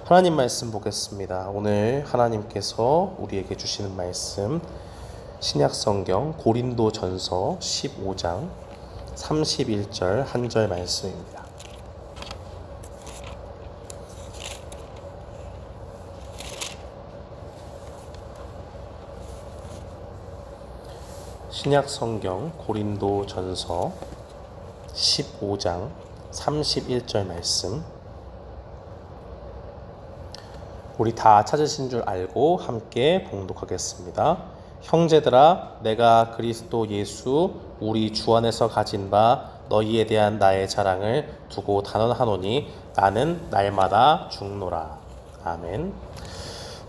하나님 말씀 보겠습니다. 오늘 하나님께서 우리에게 주시는 말씀 신약성경 고린도전서 15장 31절 한 절 말씀입니다. 신약성경 고린도전서 15장 31절 말씀, 우리 다 찾으신 줄 알고 함께 봉독하겠습니다. 형제들아, 내가 그리스도 예수 우리 주 안에서 가진 바 너희에 대한 나의 자랑을 두고 단언하노니 나는 날마다 죽노라. 아멘.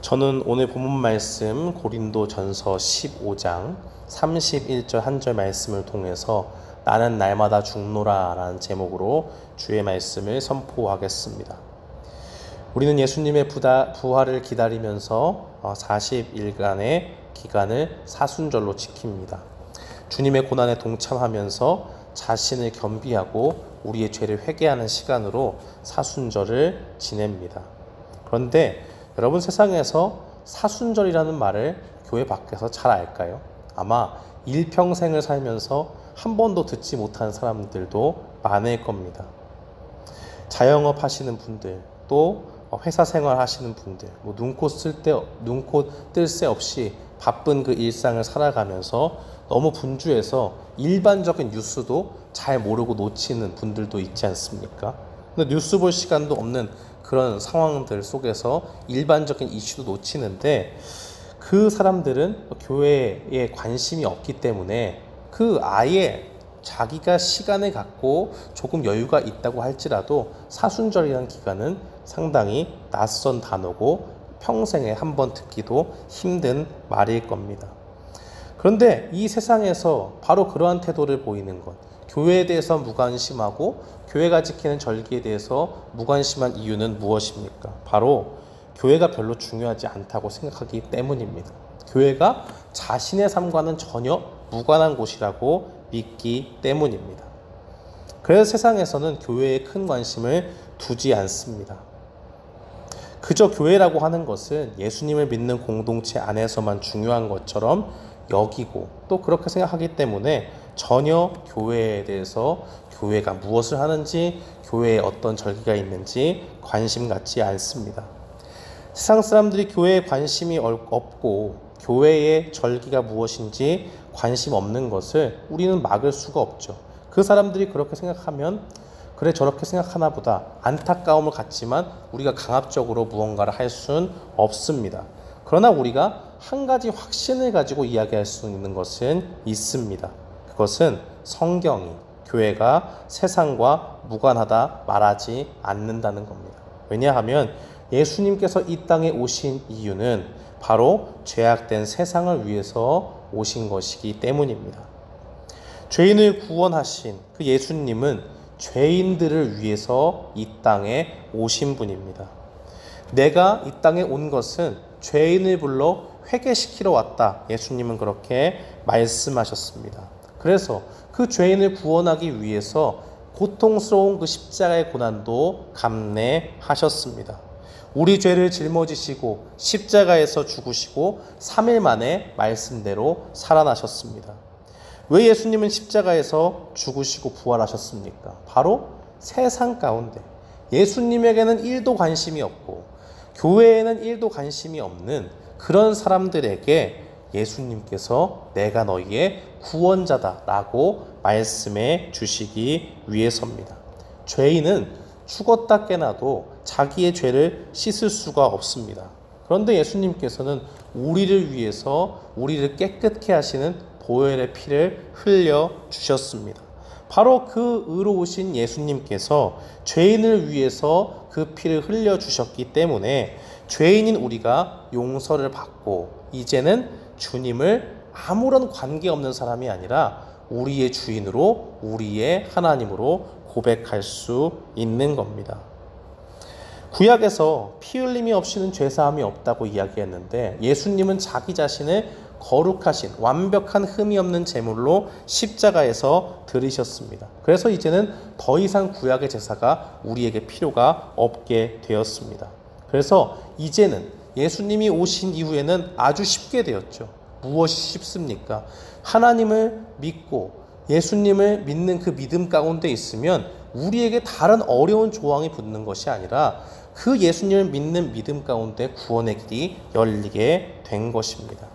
저는 오늘 본문 말씀 고린도전서 15장 31절 한 절 말씀을 통해서 나는 날마다 죽노라 라는 제목으로 주의 말씀을 선포하겠습니다. 우리는 예수님의 부활을 기다리면서 40일간의 기간을 사순절로 지킵니다. 주님의 고난에 동참하면서 자신을 겸비하고 우리의 죄를 회개하는 시간으로 사순절을 지냅니다. 그런데 여러분, 세상에서 사순절이라는 말을 교회 밖에서 잘 알까요? 아마 일평생을 살면서 한 번도 듣지 못한 사람들도 많을 겁니다. 자영업 하시는 분들, 또 회사 생활 하시는 분들, 눈코 뜰 새 없이 바쁜 그 일상을 살아가면서 너무 분주해서 일반적인 뉴스도 잘 모르고 놓치는 분들도 있지 않습니까? 근데 뉴스 볼 시간도 없는 그런 상황들 속에서 일반적인 이슈도 놓치는데, 그 사람들은 교회에 관심이 없기 때문에 아예 자기가 시간을 갖고 조금 여유가 있다고 할지라도 사순절이라는 기간은 상당히 낯선 단어고 평생에 한 번 듣기도 힘든 말일 겁니다. 그런데 이 세상에서 바로 그러한 태도를 보이는 것, 교회에 대해서 무관심하고 교회가 지키는 절기에 대해서 무관심한 이유는 무엇입니까? 바로 교회가 별로 중요하지 않다고 생각하기 때문입니다. 교회가 자신의 삶과는 전혀 무관한 곳이라고 믿기 때문입니다. 그래서 세상에서는 교회에 큰 관심을 두지 않습니다. 그저 교회라고 하는 것은 예수님을 믿는 공동체 안에서만 중요한 것처럼 여기고, 또 그렇게 생각하기 때문에 전혀 교회에 대해서, 교회가 무엇을 하는지, 교회에 어떤 절기가 있는지 관심 갖지 않습니다. 세상 사람들이 교회에 관심이 없고 교회의 절기가 무엇인지 관심 없는 것을 우리는 막을 수가 없죠. 그 사람들이 그렇게 생각하면 그래 저렇게 생각하나 보다 안타까움을 갖지만 우리가 강압적으로 무언가를 할 수는 없습니다. 그러나 우리가 한 가지 확신을 가지고 이야기할 수 있는 것은 있습니다. 그것은 성경이 교회가 세상과 무관하다 말하지 않는다는 겁니다. 왜냐하면 예수님께서 이 땅에 오신 이유는 바로 죄악된 세상을 위해서 오신 것이기 때문입니다. 죄인을 구원하신 그 예수님은 죄인들을 위해서 이 땅에 오신 분입니다. 내가 이 땅에 온 것은 죄인을 불러 회개시키러 왔다. 예수님은 그렇게 말씀하셨습니다. 그래서 그 죄인을 구원하기 위해서 고통스러운 그 십자가의 고난도 감내하셨습니다. 우리 죄를 짊어지시고 십자가에서 죽으시고 3일 만에 말씀대로 살아나셨습니다. 왜 예수님은 십자가에서 죽으시고 부활하셨습니까? 바로 세상 가운데 예수님에게는 1도 관심이 없고 교회에는 1도 관심이 없는 그런 사람들에게 예수님께서 내가 너희의 구원자다 라고 말씀해 주시기 위해서입니다. 죄인은 죽었다 깨나도 자기의 죄를 씻을 수가 없습니다. 그런데 예수님께서는 우리를 위해서 우리를 깨끗게 하시는 보혈의 피를 흘려 주셨습니다. 바로 그 의로우신 예수님께서 죄인을 위해서 그 피를 흘려 주셨기 때문에 죄인인 우리가 용서를 받고 이제는 주님을 아무런 관계없는 사람이 아니라 우리의 주인으로, 우리의 하나님으로 고백할 수 있는 겁니다. 구약에서 피 흘림이 없이는 죄사함이 없다고 이야기했는데, 예수님은 자기 자신을 거룩하신 완벽한 흠이 없는 제물로 십자가에서 들이셨습니다. 그래서 이제는 더 이상 구약의 제사가 우리에게 필요가 없게 되었습니다. 그래서 이제는 예수님이 오신 이후에는 아주 쉽게 되었죠. 무엇이 쉽습니까? 하나님을 믿고 예수님을 믿는 그 믿음 가운데 있으면 우리에게 다른 어려운 조항이 붙는 것이 아니라 그 예수님을 믿는 믿음 가운데 구원의 길이 열리게 된 것입니다.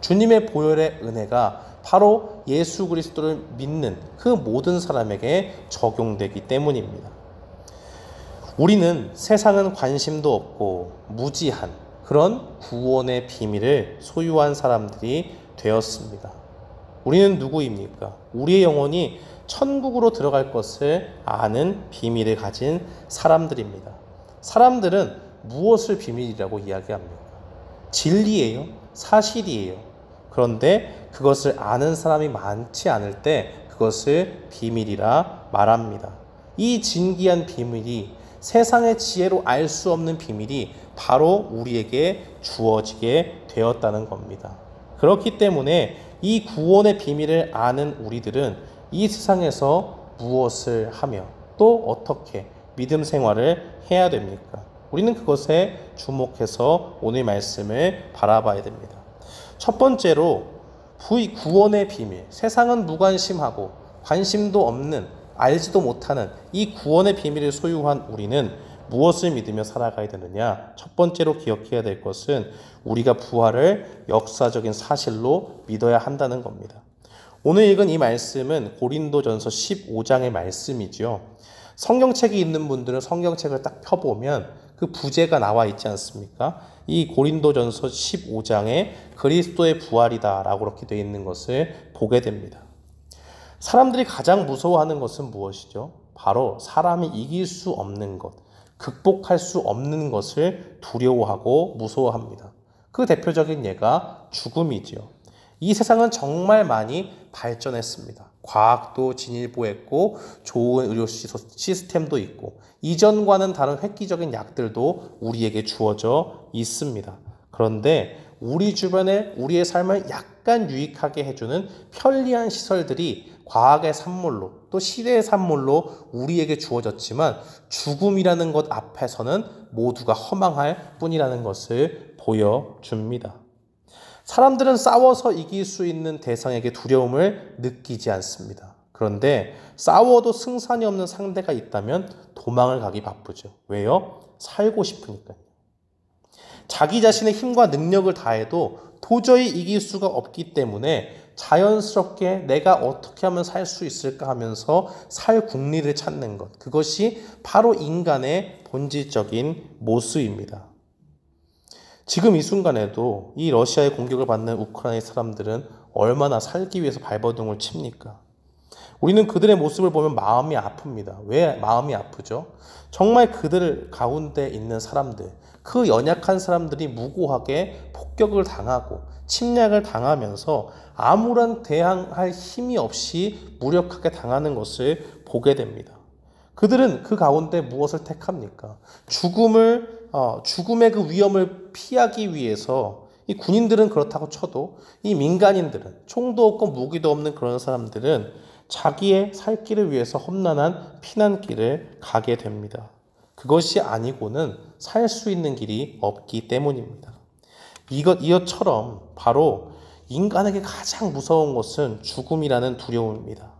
주님의 보혈의 은혜가 바로 예수 그리스도를 믿는 그 모든 사람에게 적용되기 때문입니다. 우리는 세상은 관심도 없고 무지한 그런 구원의 비밀을 소유한 사람들이 되었습니다. 우리는 누구입니까? 우리의 영혼이 천국으로 들어갈 것을 아는 비밀을 가진 사람들입니다. 사람들은 무엇을 비밀이라고 이야기합니까? 진리예요? 사실이에요? 그런데 그것을 아는 사람이 많지 않을 때 그것을 비밀이라 말합니다. 이 진귀한 비밀이 세상의 지혜로 알 수 없는 비밀이 바로 우리에게 주어지게 되었다는 겁니다. 그렇기 때문에 이 구원의 비밀을 아는 우리들은 이 세상에서 무엇을 하며 또 어떻게 믿음 생활을 해야 됩니까? 우리는 그것에 주목해서 오늘 말씀을 바라봐야 됩니다. 첫 번째로 구원의 비밀, 세상은 무관심하고 관심도 없는 알지도 못하는 이 구원의 비밀을 소유한 우리는 무엇을 믿으며 살아가야 되느냐? 첫 번째로 기억해야 될 것은 우리가 부활을 역사적인 사실로 믿어야 한다는 겁니다. 오늘 읽은 이 말씀은 고린도전서 15장의 말씀이죠. 성경책이 있는 분들은 성경책을 딱 펴보면 그 부제가 나와 있지 않습니까? 이 고린도전서 15장에 그리스도의 부활이다 라고 그렇게 되어 있는 것을 보게 됩니다. 사람들이 가장 무서워하는 것은 무엇이죠? 바로 사람이 이길 수 없는 것, 극복할 수 없는 것을 두려워하고 무서워합니다. 그 대표적인 예가 죽음이지요. 이 세상은 정말 많이 발전했습니다. 과학도 진일보했고 좋은 의료 시스템도 있고 이전과는 다른 획기적인 약들도 우리에게 주어져 있습니다. 그런데 우리 주변에 우리의 삶을 약간 유익하게 해주는 편리한 시설들이 과학의 산물로 또 시대의 산물로 우리에게 주어졌지만 죽음이라는 것 앞에서는 모두가 허망할 뿐이라는 것을 보여줍니다. 사람들은 싸워서 이길 수 있는 대상에게 두려움을 느끼지 않습니다. 그런데 싸워도 승산이 없는 상대가 있다면 도망을 가기 바쁘죠. 왜요? 살고 싶으니까요. 자기 자신의 힘과 능력을 다해도 도저히 이길 수가 없기 때문에 자연스럽게 내가 어떻게 하면 살 수 있을까 하면서 살 궁리를 찾는 것. 그것이 바로 인간의 본질적인 모습입니다. 지금 이 순간에도 이 러시아의 공격을 받는 우크라이나 사람들은 얼마나 살기 위해서 발버둥을 칩니까? 우리는 그들의 모습을 보면 마음이 아픕니다. 왜 마음이 아프죠? 정말 그들 가운데 있는 사람들, 그 연약한 사람들이 무고하게 폭격을 당하고 침략을 당하면서 아무런 대항할 힘이 없이 무력하게 당하는 것을 보게 됩니다. 그들은 그 가운데 무엇을 택합니까? 죽음의 그 위험을 피하기 위해서 이 군인들은 그렇다고 쳐도 이 민간인들은 총도 없고 무기도 없는 그런 사람들은 자기의 살 길을 위해서 험난한 피난길을 가게 됩니다. 그것이 아니고는 살 수 있는 길이 없기 때문입니다. 이것처럼 바로 인간에게 가장 무서운 것은 죽음이라는 두려움입니다.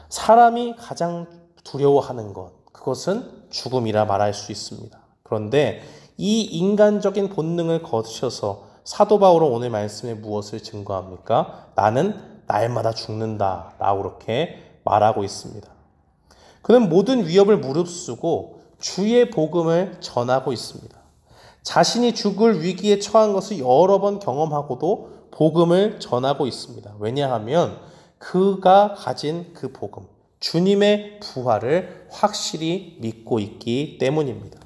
사람이 가장 두려워하는 것, 그것은 죽음이라 말할 수 있습니다. 그런데 이 인간적인 본능을 거쳐서 사도 바울은 오늘 말씀에 무엇을 증거합니까? 나는 날마다 죽는다 라고 그렇게 말하고 있습니다. 그는 모든 위협을 무릅쓰고 주의 복음을 전하고 있습니다. 자신이 죽을 위기에 처한 것을 여러 번 경험하고도 복음을 전하고 있습니다. 왜냐하면 그가 가진 그 복음, 주님의 부활을 확실히 믿고 있기 때문입니다.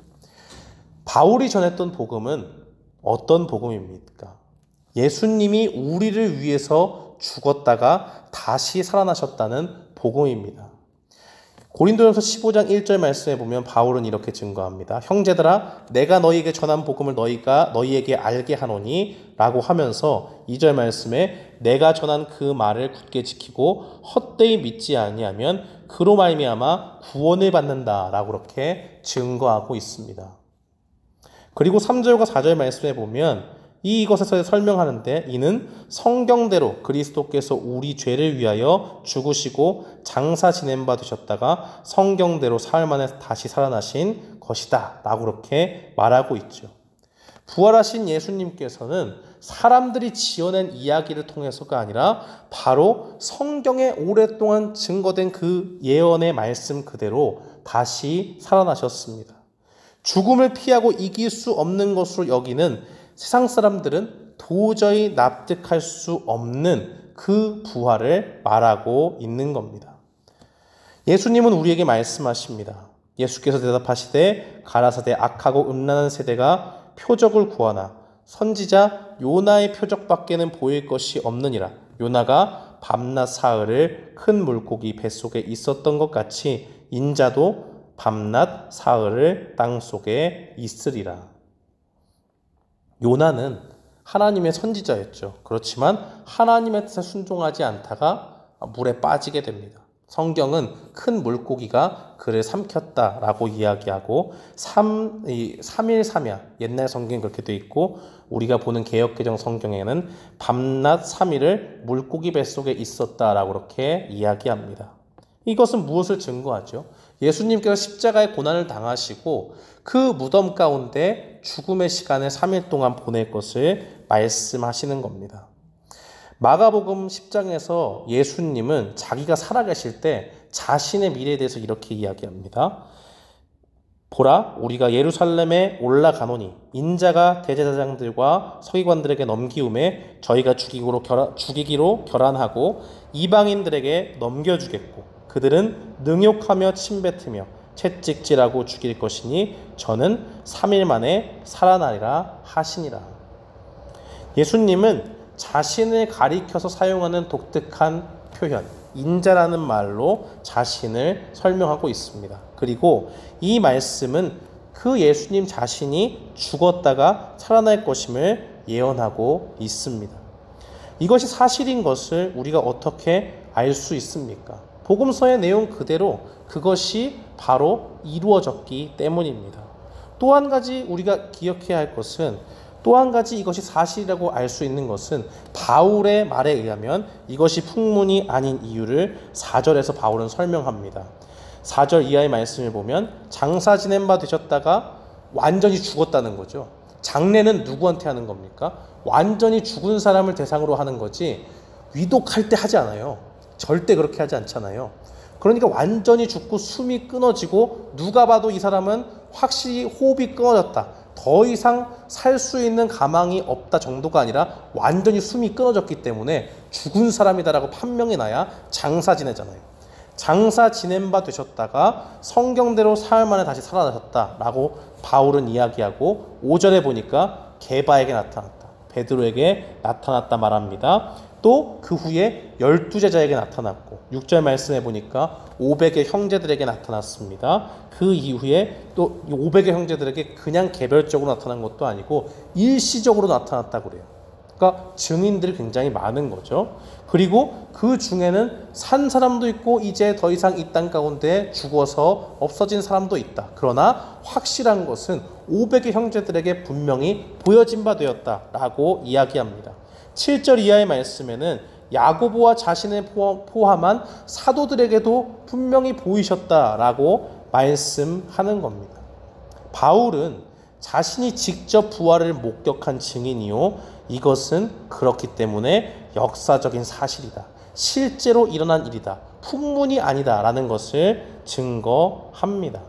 바울이 전했던 복음은 어떤 복음입니까? 예수님이 우리를 위해서 죽었다가 다시 살아나셨다는 복음입니다. 고린도전서 15장 1절 말씀에 보면 바울은 이렇게 증거합니다. 형제들아 내가 너희에게 전한 복음을 너희에게 알게 하노니 라고 하면서 2절 말씀에 내가 전한 그 말을 굳게 지키고 헛되이 믿지 아니하면 그로 말미암아 구원을 받는다 라고 그렇게 증거하고 있습니다. 그리고 3절과 4절 말씀에 보면 이것에서 설명하는데 이는 성경대로 그리스도께서 우리 죄를 위하여 죽으시고 장사 지낸 바 되셨다가 성경대로 사흘 만에 다시 살아나신 것이다 라고 그렇게 말하고 있죠. 부활하신 예수님께서는 사람들이 지어낸 이야기를 통해서가 아니라 바로 성경에 오랫동안 증거된 그 예언의 말씀 그대로 다시 살아나셨습니다. 죽음을 피하고 이길 수 없는 것으로 여기는 세상 사람들은 도저히 납득할 수 없는 그 부활을 말하고 있는 겁니다. 예수님은 우리에게 말씀하십니다. 예수께서 대답하시되 가라사대 악하고 음란한 세대가 표적을 구하나 선지자 요나의 표적밖에는 보일 것이 없느니라. 요나가 밤낮 사흘을 큰 물고기 뱃속에 있었던 것 같이 인자도 밤낮 사흘을 땅속에 있으리라. 요나는 하나님의 선지자였죠. 그렇지만 하나님의 뜻에 순종하지 않다가 물에 빠지게 됩니다. 성경은 큰 물고기가 그를 삼켰다라고 이야기하고 3일3야 옛날 성경에 그렇게 돼 있고 우리가 보는 개역개정 성경에는 밤낮 3일을 물고기 뱃속에 있었다라고 그렇게 이야기합니다. 이것은 무엇을 증거하죠? 예수님께서 십자가의 고난을 당하시고 그 무덤 가운데 죽음의 시간을 3일 동안 보낼 것을 말씀하시는 겁니다. 마가복음 10장에서 예수님은 자기가 살아계실 때 자신의 미래에 대해서 이렇게 이야기합니다. 보라, 우리가 예루살렘에 올라가노니 인자가 대제사장들과 서기관들에게 넘기움에 저희가 죽이기로 결안하고 이방인들에게 넘겨주겠고 그들은 능욕하며 침뱉으며 채찍질하고 죽일 것이니 저는 3일 만에 살아나리라 하시니라. 예수님은 자신을 가리켜서 사용하는 독특한 표현, 인자라는 말로 자신을 설명하고 있습니다. 그리고 이 말씀은 그 예수님 자신이 죽었다가 살아날 것임을 예언하고 있습니다. 이것이 사실인 것을 우리가 어떻게 알 수 있습니까? 복음서의 내용 그대로 그것이 바로 이루어졌기 때문입니다. 또 한 가지 우리가 기억해야 할 것은 또 한 가지 이것이 사실이라고 알 수 있는 것은 바울의 말에 의하면 이것이 풍문이 아닌 이유를 4절에서 바울은 설명합니다. 4절 이하의 말씀을 보면 장사 지낸 바 되셨다가 완전히 죽었다는 거죠. 장례는 누구한테 하는 겁니까? 완전히 죽은 사람을 대상으로 하는 거지 위독할 때 하지 않아요. 절대 그렇게 하지 않잖아요. 그러니까 완전히 죽고 숨이 끊어지고 누가 봐도 이 사람은 확실히 호흡이 끊어졌다. 더 이상 살 수 있는 가망이 없다 정도가 아니라 완전히 숨이 끊어졌기 때문에 죽은 사람이다라고 판명이 나야 장사 지내잖아요. 장사 지낸 바 되셨다가 성경대로 사흘 만에 다시 살아나셨다라고 바울은 이야기하고 5절에 보니까 게바에게 나타났다. 베드로에게 나타났다 말합니다. 또 그 후에 12제자에게 나타났고 6절 말씀해 보니까 500의 형제들에게 나타났습니다. 그 이후에 또 500의 형제들에게 그냥 개별적으로 나타난 것도 아니고 일시적으로 나타났다고 그래요. 그러니까 증인들이 굉장히 많은 거죠. 그리고 그 중에는 산 사람도 있고 이제 더 이상 이 땅 가운데 죽어서 없어진 사람도 있다. 그러나 확실한 것은 500의 형제들에게 분명히 보여진 바 되었다라고 이야기합니다. 7절 이하의 말씀에는 야고보와 자신을 포함한 사도들에게도 분명히 보이셨다라고 말씀하는 겁니다. 바울은 자신이 직접 부활을 목격한 증인이요. 이것은 그렇기 때문에 역사적인 사실이다. 실제로 일어난 일이다. 풍문이 아니다라는 것을 증거합니다.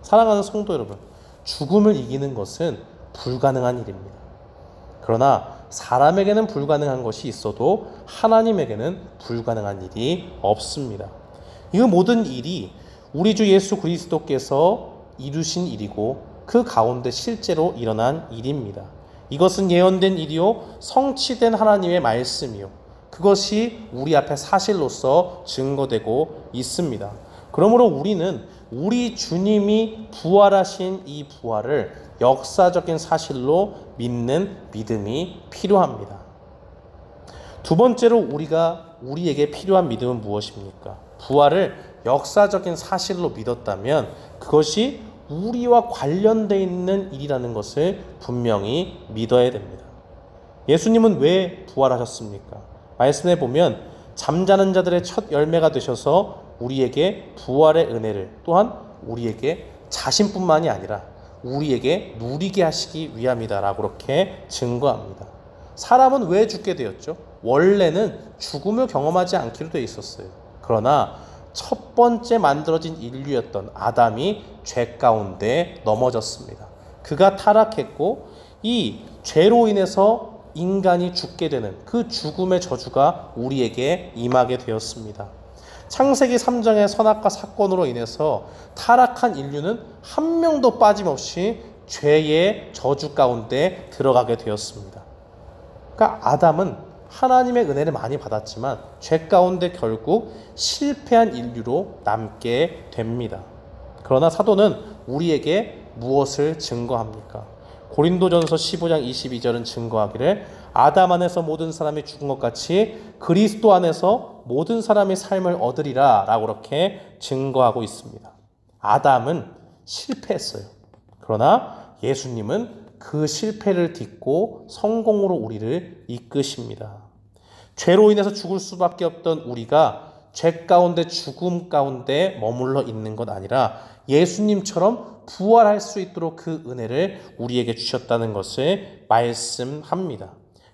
사랑하는 성도 여러분, 죽음을 이기는 것은 불가능한 일입니다. 그러나 사람에게는 불가능한 것이 있어도 하나님에게는 불가능한 일이 없습니다. 이 모든 일이 우리 주 예수 그리스도께서 이루신 일이고 그 가운데 실제로 일어난 일입니다. 이것은 예언된 일이요 성취된 하나님의 말씀이요 그것이 우리 앞에 사실로서 증거되고 있습니다. 그러므로 우리는 우리 주님이 부활하신 이 부활을 역사적인 사실로 믿는 믿음이 필요합니다. 두 번째로 우리에게 필요한 믿음은 무엇입니까? 부활을 역사적인 사실로 믿었다면 그것이 우리와 관련되어 있는 일이라는 것을 분명히 믿어야 됩니다. 예수님은 왜 부활하셨습니까? 말씀해 보면 잠자는 자들의 첫 열매가 되셔서 우리에게 부활의 은혜를, 또한 우리에게 자신뿐만이 아니라 우리에게 누리게 하시기 위함이다라고 그렇게 증거합니다. 사람은 왜 죽게 되었죠? 원래는 죽음을 경험하지 않기로 되어 있었어요. 그러나 첫 번째 만들어진 인류였던 아담이 죄 가운데 넘어졌습니다. 그가 타락했고 이 죄로 인해서 인간이 죽게 되는 그 죽음의 저주가 우리에게 임하게 되었습니다. 창세기 3장의 선악과 사건으로 인해서 타락한 인류는 한 명도 빠짐없이 죄의 저주 가운데 들어가게 되었습니다. 그러니까 아담은 하나님의 은혜를 많이 받았지만 죄 가운데 결국 실패한 인류로 남게 됩니다. 그러나 사도는 우리에게 무엇을 증거합니까? 고린도전서 15장 22절은 증거하기를 아담 안에서 모든 사람이 죽은 것 같이 그리스도 안에서 모든 사람이 삶을 얻으리라 라고 그렇게 증거하고 있습니다. 아담은 실패했어요. 그러나 예수님은 그 실패를 딛고 성공으로 우리를 이끄십니다. 죄로 인해서 죽을 수밖에 없던 우리가 죄 가운데 죽음 가운데 머물러 있는 것 아니라 예수님처럼 부활할 수 있도록 그 은혜를 우리에게 주셨다는 것을 말씀합니다.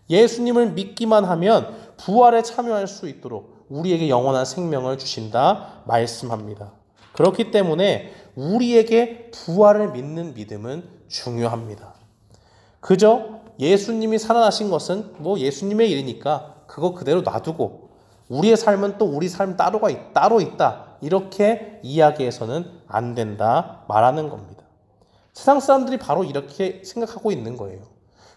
예수님을 믿기만 하면 부활에 참여할 수 있도록 우리에게 영원한 생명을 주신다 말씀합니다. 그렇기 때문에 우리에게 부활을 믿는 믿음은 중요합니다. 그저 예수님이 살아나신 것은 뭐 예수님의 일이니까 그거 그대로 놔두고 우리의 삶은 또 우리 삶 따로 있다 이렇게 이야기해서는 안 된다 말하는 겁니다. 세상 사람들이 바로 이렇게 생각하고 있는 거예요.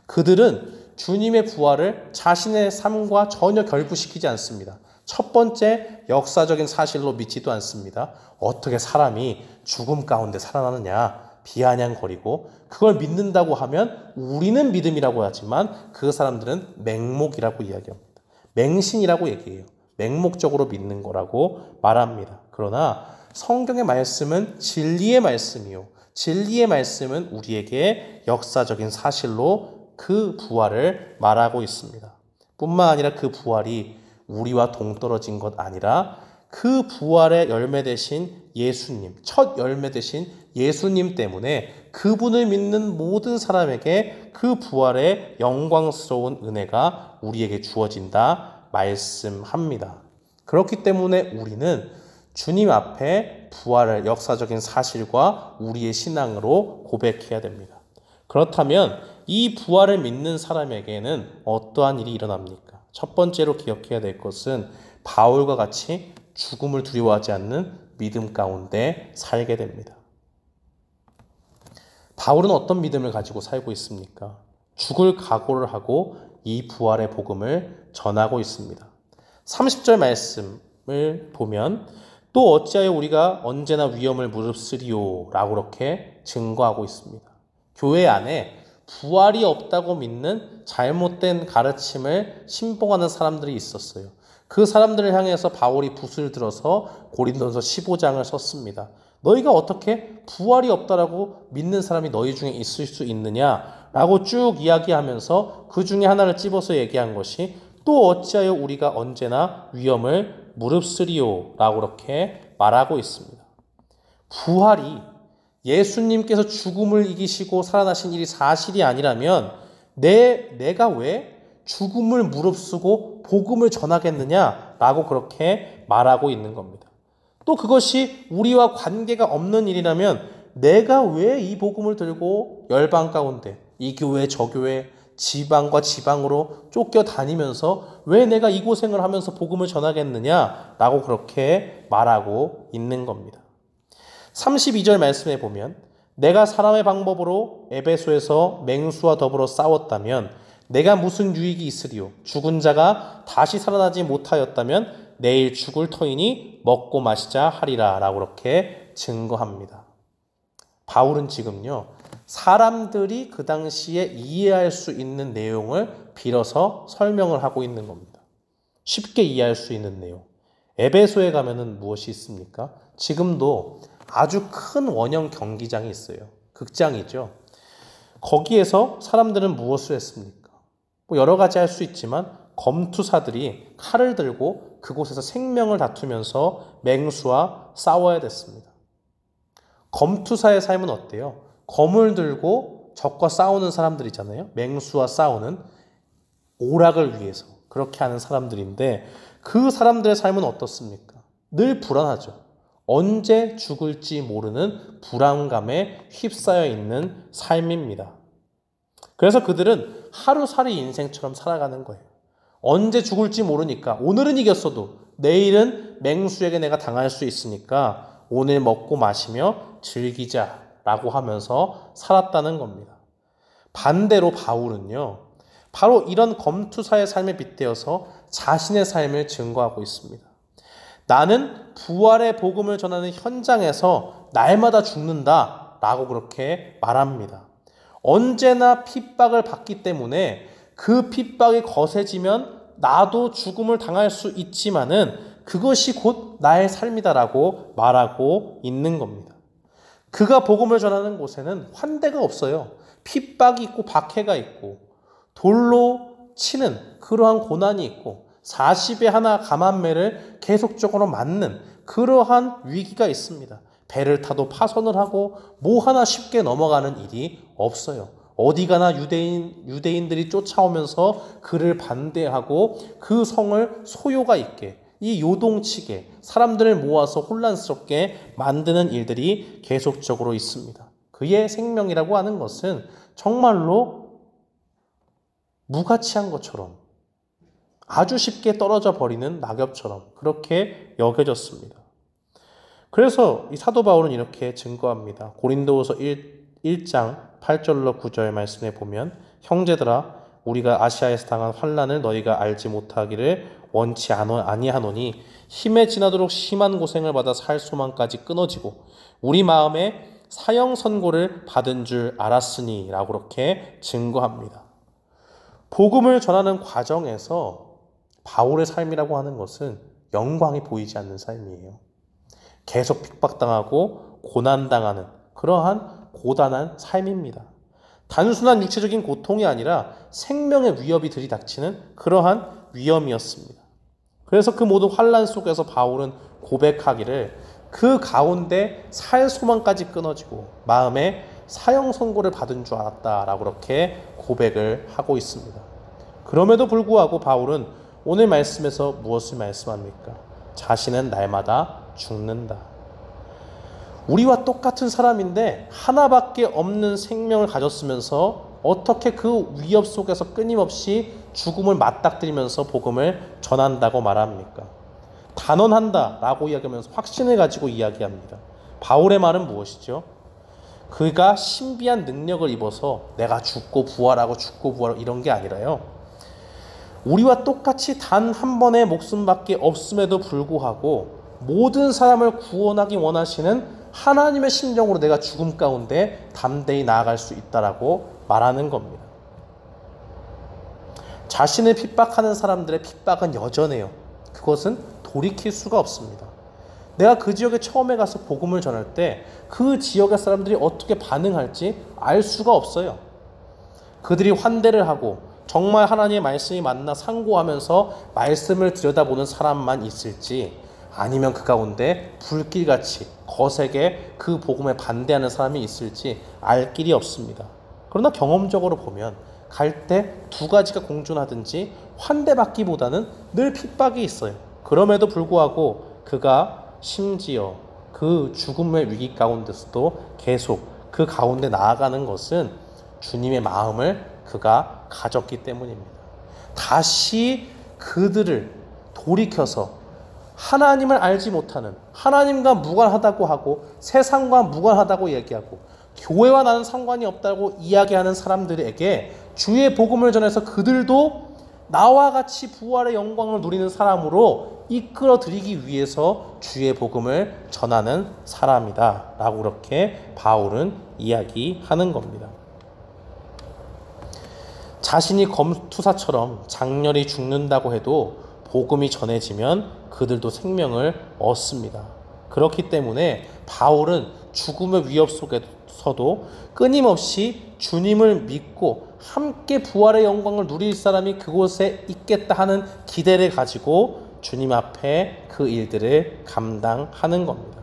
그들은 주님의 부활을 자신의 삶과 전혀 결부시키지 않습니다. 첫 번째 역사적인 사실로 믿지도 않습니다. 어떻게 사람이 죽음 가운데 살아나느냐 비아냥거리고 그걸 믿는다고 하면 우리는 믿음이라고 하지만 그 사람들은 맹목이라고 이야기합니다. 맹신이라고 얘기해요. 맹목적으로 믿는 거라고 말합니다. 그러나 성경의 말씀은 진리의 말씀이요. 진리의 말씀은 우리에게 역사적인 사실로 그 부활을 말하고 있습니다. 뿐만 아니라 그 부활이 우리와 동떨어진 것 아니라 그 부활의 열매 되신 예수님, 첫 열매 되신 예수님 때문에 그분을 믿는 모든 사람에게 그 부활의 영광스러운 은혜가 우리에게 주어진다 말씀합니다. 그렇기 때문에 우리는 주님 앞에 부활의 역사적인 사실과 우리의 신앙으로 고백해야 됩니다. 그렇다면 이 부활을 믿는 사람에게는 어떠한 일이 일어납니까? 첫 번째로 기억해야 될 것은 바울과 같이 죽음을 두려워하지 않는 믿음 가운데 살게 됩니다. 바울은 어떤 믿음을 가지고 살고 있습니까? 죽을 각오를 하고 이 부활의 복음을 전하고 있습니다. 30절 말씀을 보면 또 어찌하여 우리가 언제나 위험을 무릅쓰리요 라고 그렇게 증거하고 있습니다. 교회 안에 부활이 없다고 믿는 잘못된 가르침을 신봉하는 사람들이 있었어요. 그 사람들을 향해서 바울이 붓을 들어서 고린도전서 15장을 썼습니다. 너희가 어떻게 부활이 없다라고 믿는 사람이 너희 중에 있을 수 있느냐라고 쭉 이야기하면서 그 중에 하나를 찝어서 얘기한 것이 또 어찌하여 우리가 언제나 위험을 무릅쓰리요 라고 그렇게 말하고 있습니다. 부활이 예수님께서 죽음을 이기시고 살아나신 일이 사실이 아니라면 내가 왜 죽음을 무릅쓰고 복음을 전하겠느냐라고 그렇게 말하고 있는 겁니다. 또 그것이 우리와 관계가 없는 일이라면 내가 왜 이 복음을 들고 열방 가운데 이 교회 저 교회 지방과 지방으로 쫓겨다니면서 왜 내가 이 고생을 하면서 복음을 전하겠느냐라고 그렇게 말하고 있는 겁니다. 32절 말씀에 보면 내가 사람의 방법으로 에베소에서 맹수와 더불어 싸웠다면 내가 무슨 유익이 있으리요? 죽은 자가 다시 살아나지 못하였다면 내일 죽을 터이니 먹고 마시자 하리라 라고 그렇게 증거합니다. 바울은 지금요 사람들이 그 당시에 이해할 수 있는 내용을 빌어서 설명을 하고 있는 겁니다. 쉽게 이해할 수 있는 내용. 에베소에 가면은 무엇이 있습니까? 지금도 아주 큰 원형 경기장이 있어요. 극장이죠. 거기에서 사람들은 무엇을 했습니까? 뭐 여러 가지 할 수 있지만 검투사들이 칼을 들고 그곳에서 생명을 다투면서 맹수와 싸워야 됐습니다. 검투사의 삶은 어때요? 검을 들고 적과 싸우는 사람들이잖아요. 맹수와 싸우는 오락을 위해서 그렇게 하는 사람들인데 그 사람들의 삶은 어떻습니까? 늘 불안하죠. 언제 죽을지 모르는 불안감에 휩싸여 있는 삶입니다. 그래서 그들은 하루살이 인생처럼 살아가는 거예요. 언제 죽을지 모르니까 오늘은 이겼어도 내일은 맹수에게 내가 당할 수 있으니까 오늘 먹고 마시며 즐기자라고 하면서 살았다는 겁니다. 반대로 바울은요, 바로 이런 검투사의 삶에 빗대어서 자신의 삶을 증거하고 있습니다. 나는 부활의 복음을 전하는 현장에서 날마다 죽는다 라고 그렇게 말합니다. 언제나 핍박을 받기 때문에 그 핍박이 거세지면 나도 죽음을 당할 수 있지만은 그것이 곧 나의 삶이다라고 말하고 있는 겁니다. 그가 복음을 전하는 곳에는 환대가 없어요. 핍박이 있고 박해가 있고 돌로 치는 그러한 고난이 있고 40에 하나 감한매를 계속적으로 맞는 그러한 위기가 있습니다. 배를 타도 파손을 하고 뭐 하나 쉽게 넘어가는 일이 없어요. 어디 가나 유대인들이 쫓아오면서 그를 반대하고 그 성을 소요가 있게 이 요동치게 사람들을 모아서 혼란스럽게 만드는 일들이 계속적으로 있습니다. 그의 생명이라고 하는 것은 정말로 무가치한 것처럼 아주 쉽게 떨어져 버리는 낙엽처럼 그렇게 여겨졌습니다. 그래서 이 사도 바울은 이렇게 증거합니다. 고린도후서 1장 8절로 9절 말씀에 보면 형제들아 우리가 아시아에서 당한 환난을 너희가 알지 못하기를 원치 아니하노니 힘에 지나도록 심한 고생을 받아 살 소망까지 끊어지고 우리 마음에 사형 선고를 받은 줄 알았으니 라고 그렇게 증거합니다. 복음을 전하는 과정에서 바울의 삶이라고 하는 것은 영광이 보이지 않는 삶이에요. 계속 핍박당하고 고난당하는 그러한 고단한 삶입니다. 단순한 육체적인 고통이 아니라 생명의 위협이 들이닥치는 그러한 위험이었습니다. 그래서 그 모든 환난 속에서 바울은 고백하기를 그 가운데 살 소망까지 끊어지고 마음에 사형 선고를 받은 줄 알았다라고 그렇게 고백을 하고 있습니다. 그럼에도 불구하고 바울은 오늘 말씀에서 무엇을 말씀합니까? 자신은 날마다 죽는다. 우리와 똑같은 사람인데 하나밖에 없는 생명을 가졌으면서 어떻게 그 위협 속에서 끊임없이 죽음을 맞닥뜨리면서 복음을 전한다고 말합니까? 단언한다 라고 이야기하면서 확신을 가지고 이야기합니다. 바울의 말은 무엇이죠? 그가 신비한 능력을 입어서 내가 죽고 부활하고 죽고 부활하고 이런 게 아니라요. 우리와 똑같이 단 한 번의 목숨밖에 없음에도 불구하고 모든 사람을 구원하기 원하시는 하나님의 심정으로 내가 죽음 가운데 담대히 나아갈 수 있다라고 말하는 겁니다. 자신을 핍박하는 사람들의 핍박은 여전해요. 그것은 돌이킬 수가 없습니다. 내가 그 지역에 처음에 가서 복음을 전할 때 그 지역의 사람들이 어떻게 반응할지 알 수가 없어요. 그들이 환대를 하고 정말 하나님의 말씀이 맞나 상고하면서 말씀을 들여다보는 사람만 있을지 아니면 그 가운데 불길같이 거세게 그 복음에 반대하는 사람이 있을지 알 길이 없습니다. 그러나 경험적으로 보면 갈 때 두 가지가 공존하든지 환대받기보다는 늘 핍박이 있어요. 그럼에도 불구하고 그가 심지어 그 죽음의 위기 가운데서도 계속 그 가운데 나아가는 것은 주님의 마음을 그가 가졌기 때문입니다. 다시 그들을 돌이켜서 하나님을 알지 못하는 하나님과 무관하다고 하고 세상과 무관하다고 얘기하고 교회와 나는 상관이 없다고 이야기하는 사람들에게 주의 복음을 전해서 그들도 나와 같이 부활의 영광을 누리는 사람으로 이끌어 드리기 위해서 주의 복음을 전하는 사람이다 라고 그렇게 바울은 이야기하는 겁니다. 자신이 검투사처럼 장렬히 죽는다고 해도 복음이 전해지면 그들도 생명을 얻습니다. 그렇기 때문에 바울은 죽음의 위협 속에서도 끊임없이 주님을 믿고 함께 부활의 영광을 누릴 사람이 그곳에 있겠다 하는 기대를 가지고 주님 앞에 그 일들을 감당하는 겁니다.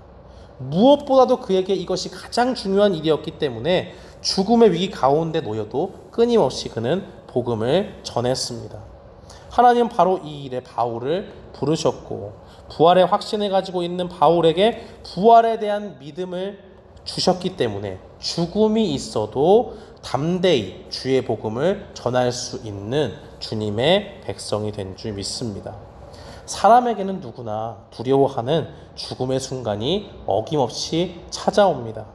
무엇보다도 그에게 이것이 가장 중요한 일이었기 때문에 죽음의 위기 가운데 놓여도 끊임없이 그는 복음을 전했습니다. 하나님은 바로 이 일에 바울을 부르셨고 부활의 확신을 가지고 있는 바울에게 부활에 대한 믿음을 주셨기 때문에 죽음이 있어도 담대히 주의 복음을 전할 수 있는 주님의 백성이 된 줄 믿습니다. 사람에게는 누구나 두려워하는 죽음의 순간이 어김없이 찾아옵니다.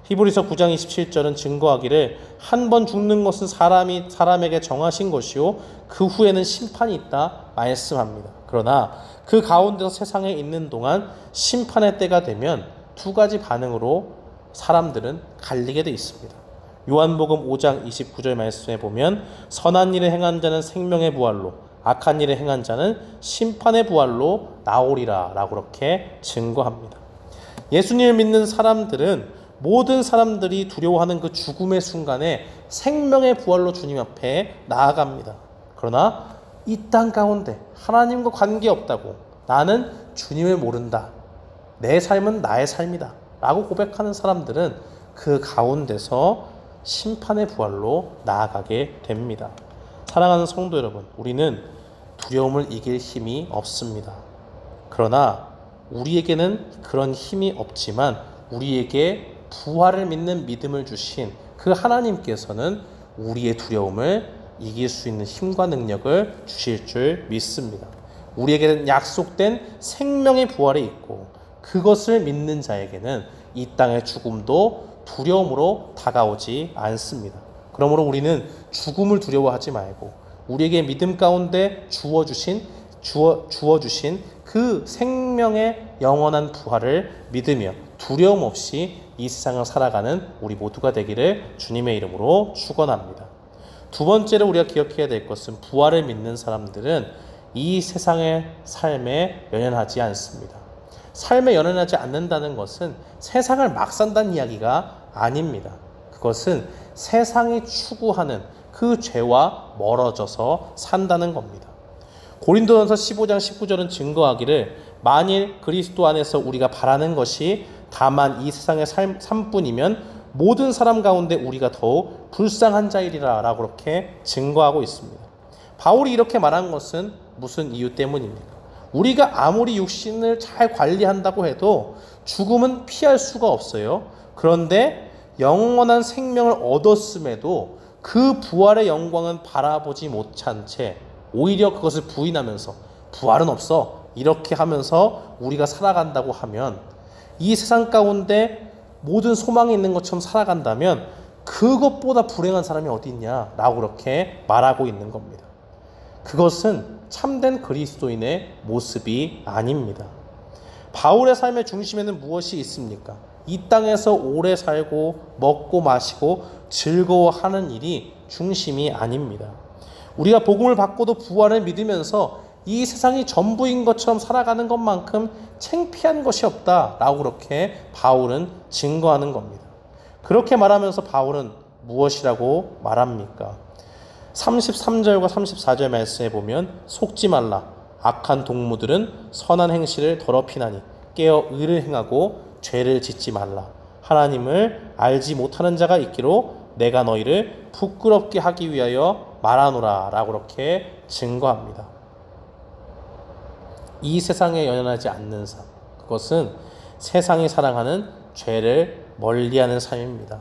히브리서 9장 27절은 증거하기를 한 번 죽는 것은 사람에게 정하신 것이요 그 후에는 심판이 있다 말씀합니다. 그러나 그 가운데서 세상에 있는 동안 심판의 때가 되면 두 가지 반응으로 사람들은 갈리게 돼 있습니다. 요한복음 5장 29절 말씀에 보면 선한 일을 행한 자는 생명의 부활로 악한 일을 행한 자는 심판의 부활로 나오리라 라고 그렇게 증거합니다. 예수님을 믿는 사람들은 모든 사람들이 두려워하는 그 죽음의 순간에 생명의 부활로 주님 앞에 나아갑니다. 그러나 이 땅 가운데 하나님과 관계없다고 나는 주님을 모른다. 내 삶은 나의 삶이다. 라고 고백하는 사람들은 그 가운데서 심판의 부활로 나아가게 됩니다. 사랑하는 성도 여러분, 우리는 두려움을 이길 힘이 없습니다. 그러나 우리에게는 그런 힘이 없지만 우리에게 부활을 믿는 믿음을 주신 그 하나님께서는 우리의 두려움을 이길 수 있는 힘과 능력을 주실 줄 믿습니다. 우리에게는 약속된 생명의 부활이 있고 그것을 믿는 자에게는 이 땅의 죽음도 두려움으로 다가오지 않습니다. 그러므로 우리는 죽음을 두려워하지 말고 우리에게 믿음 가운데 주어주신 그 생명의 영원한 부활을 믿으며 두려움 없이 이 세상을 살아가는 우리 모두가 되기를 주님의 이름으로 축원합니다. 두 번째로 우리가 기억해야 될 것은 부활을 믿는 사람들은 이 세상의 삶에 연연하지 않습니다. 삶에 연연하지 않는다는 것은 세상을 막 산다는 이야기가 아닙니다. 그것은 세상이 추구하는 그 죄와 멀어져서 산다는 겁니다. 고린도전서 15장 19절은 증거하기를 만일 그리스도 안에서 우리가 바라는 것이 다만 이 세상의 삶뿐이면 모든 사람 가운데 우리가 더욱 불쌍한 자이리라 라고 그렇게 증거하고 있습니다. 바울이 이렇게 말한 것은 무슨 이유 때문입니까? 우리가 아무리 육신을 잘 관리한다고 해도 죽음은 피할 수가 없어요. 그런데 영원한 생명을 얻었음에도 그 부활의 영광은 바라보지 못한 채 오히려 그것을 부인하면서 부활은 없어 이렇게 하면서 우리가 살아간다고 하면 이 세상 가운데 모든 소망이 있는 것처럼 살아간다면 그것보다 불행한 사람이 어디 있냐 라고 그렇게 말하고 있는 겁니다. 그것은 참된 그리스도인의 모습이 아닙니다. 바울의 삶의 중심에는 무엇이 있습니까? 이 땅에서 오래 살고 먹고 마시고 즐거워하는 일이 중심이 아닙니다. 우리가 복음을 받고도 부활을 믿으면서 이 세상이 전부인 것처럼 살아가는 것만큼 창피한 것이 없다라고 그렇게 바울은 증거하는 겁니다. 그렇게 말하면서 바울은 무엇이라고 말합니까? 33절과 34절 말씀에 보면 속지 말라. 악한 동무들은 선한 행실을 더럽히나니 깨어 의를 행하고 죄를 짓지 말라. 하나님을 알지 못하는 자가 있기로 내가 너희를 부끄럽게 하기 위하여 말하노라 라고 그렇게 증거합니다. 이 세상에 연연하지 않는 삶, 그것은 세상이 사랑하는 죄를 멀리하는 삶입니다.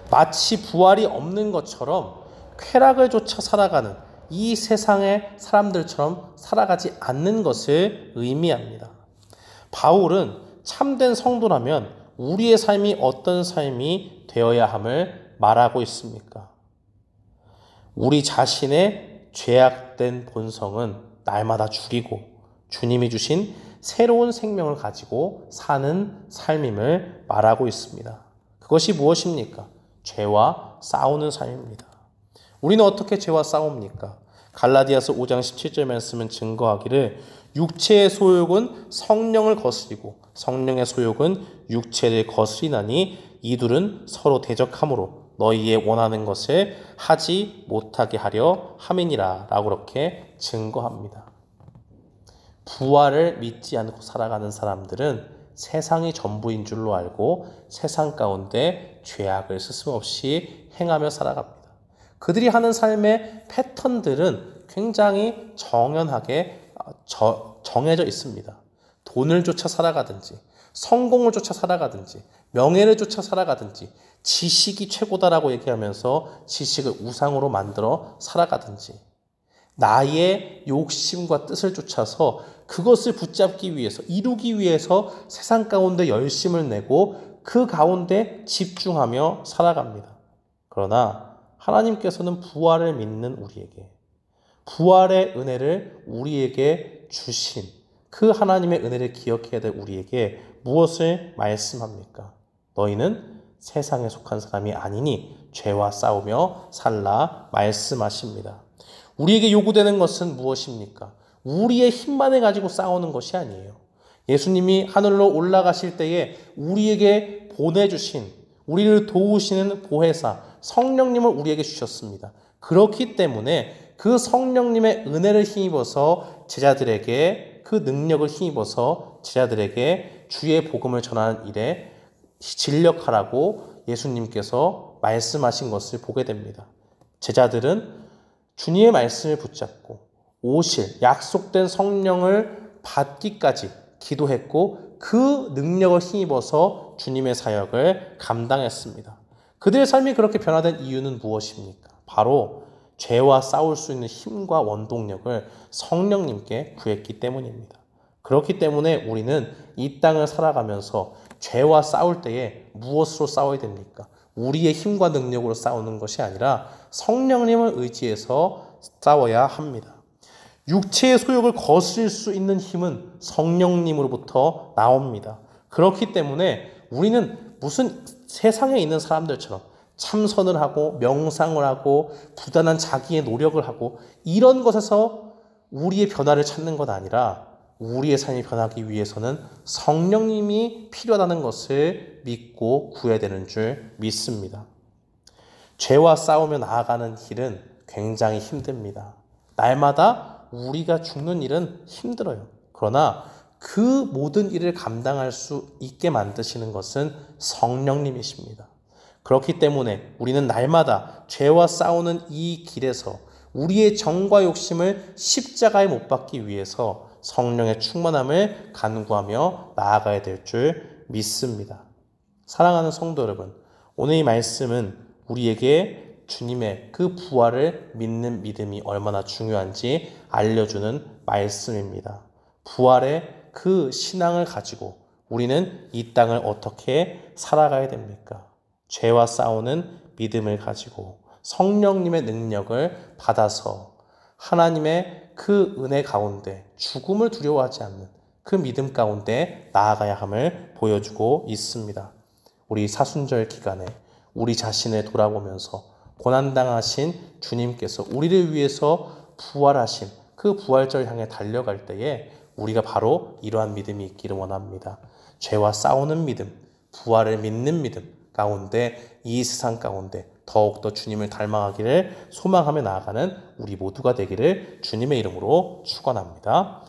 마치 부활이 없는 것처럼 쾌락을 쫓아 살아가는 이 세상의 사람들처럼 살아가지 않는 것을 의미합니다. 바울은 참된 성도라면 우리의 삶이 어떤 삶이 되어야 함을 말하고 있습니까? 우리 자신의 죄악된 본성은 날마다 죽이고 주님이 주신 새로운 생명을 가지고 사는 삶임을 말하고 있습니다. 그것이 무엇입니까? 죄와 싸우는 삶입니다. 우리는 어떻게 죄와 싸웁니까? 갈라디아서 5장 17절 말씀은 증거하기를 육체의 소욕은 성령을 거스리고 성령의 소욕은 육체를 거스리나니 이 둘은 서로 대적하므로 너희의 원하는 것을 하지 못하게 하려 함이니라 라고 그렇게 증거합니다. 부활을 믿지 않고 살아가는 사람들은 세상이 전부인 줄로 알고 세상 가운데 죄악을 스스럼없이 행하며 살아갑니다. 그들이 하는 삶의 패턴들은 굉장히 정연하게 정해져 있습니다. 돈을 쫓아 살아가든지 성공을 쫓아 살아가든지 명예를 쫓아 살아가든지 지식이 최고다라고 얘기하면서 지식을 우상으로 만들어 살아가든지 나의 욕심과 뜻을 쫓아서 그것을 붙잡기 위해서 이루기 위해서 세상 가운데 열심을 내고 그 가운데 집중하며 살아갑니다. 그러나 하나님께서는 부활을 믿는 우리에게 부활의 은혜를 우리에게 주신 그 하나님의 은혜를 기억해야 될 우리에게 무엇을 말씀합니까? 너희는 세상에 속한 사람이 아니니 죄와 싸우며 살라 말씀하십니다. 우리에게 요구되는 것은 무엇입니까? 우리의 힘만을 가지고 싸우는 것이 아니에요. 예수님이 하늘로 올라가실 때에 우리에게 보내주신 우리를 도우시는 보혜사 성령님을 우리에게 주셨습니다. 그렇기 때문에 그 성령님의 은혜를 힘입어서 제자들에게 그 능력을 힘입어서 제자들에게 주의 복음을 전하는 일에 진력하라고 예수님께서 말씀하신 것을 보게 됩니다. 제자들은 주님의 말씀을 붙잡고 오실 약속된 성령을 받기까지 기도했고 그 능력을 힘입어서 주님의 사역을 감당했습니다. 그들의 삶이 그렇게 변화된 이유는 무엇입니까? 바로 죄와 싸울 수 있는 힘과 원동력을 성령님께 구했기 때문입니다. 그렇기 때문에 우리는 이 땅을 살아가면서 죄와 싸울 때에 무엇으로 싸워야 됩니까? 우리의 힘과 능력으로 싸우는 것이 아니라 성령님을 의지해서 싸워야 합니다. 육체의 소욕을 거스릴 수 있는 힘은 성령님으로부터 나옵니다. 그렇기 때문에 우리는 무슨 세상에 있는 사람들처럼 참선을 하고 명상을 하고 부단한 자기의 노력을 하고 이런 것에서 우리의 변화를 찾는 것 아니라 우리의 삶이 변하기 위해서는 성령님이 필요하다는 것을 믿고 구해야 되는 줄 믿습니다. 죄와 싸우며 나아가는 길은 굉장히 힘듭니다. 날마다 우리가 죽는 일은 힘들어요. 그러나 그 모든 일을 감당할 수 있게 만드시는 것은 성령님이십니다. 그렇기 때문에 우리는 날마다 죄와 싸우는 이 길에서 우리의 정과 욕심을 십자가에 못 박기 위해서 성령의 충만함을 간구하며 나아가야 될 줄 믿습니다. 사랑하는 성도 여러분, 오늘 이 말씀은 우리에게 주님의 그 부활을 믿는 믿음이 얼마나 중요한지 알려주는 말씀입니다. 부활의 그 신앙을 가지고 우리는 이 땅을 어떻게 살아가야 됩니까? 죄와 싸우는 믿음을 가지고 성령님의 능력을 받아서 하나님의 그 은혜 가운데 죽음을 두려워하지 않는 그 믿음 가운데 나아가야 함을 보여주고 있습니다. 우리 사순절 기간에 우리 자신을 돌아보면서 고난당하신 주님께서 우리를 위해서 부활하신 그 부활절 향해 달려갈 때에 우리가 바로 이러한 믿음이 있기를 원합니다. 죄와 싸우는 믿음, 부활을 믿는 믿음 가운데 이 세상 가운데 더욱더 주님을 닮아가기를 소망하며 나아가는 우리 모두가 되기를 주님의 이름으로 축원합니다.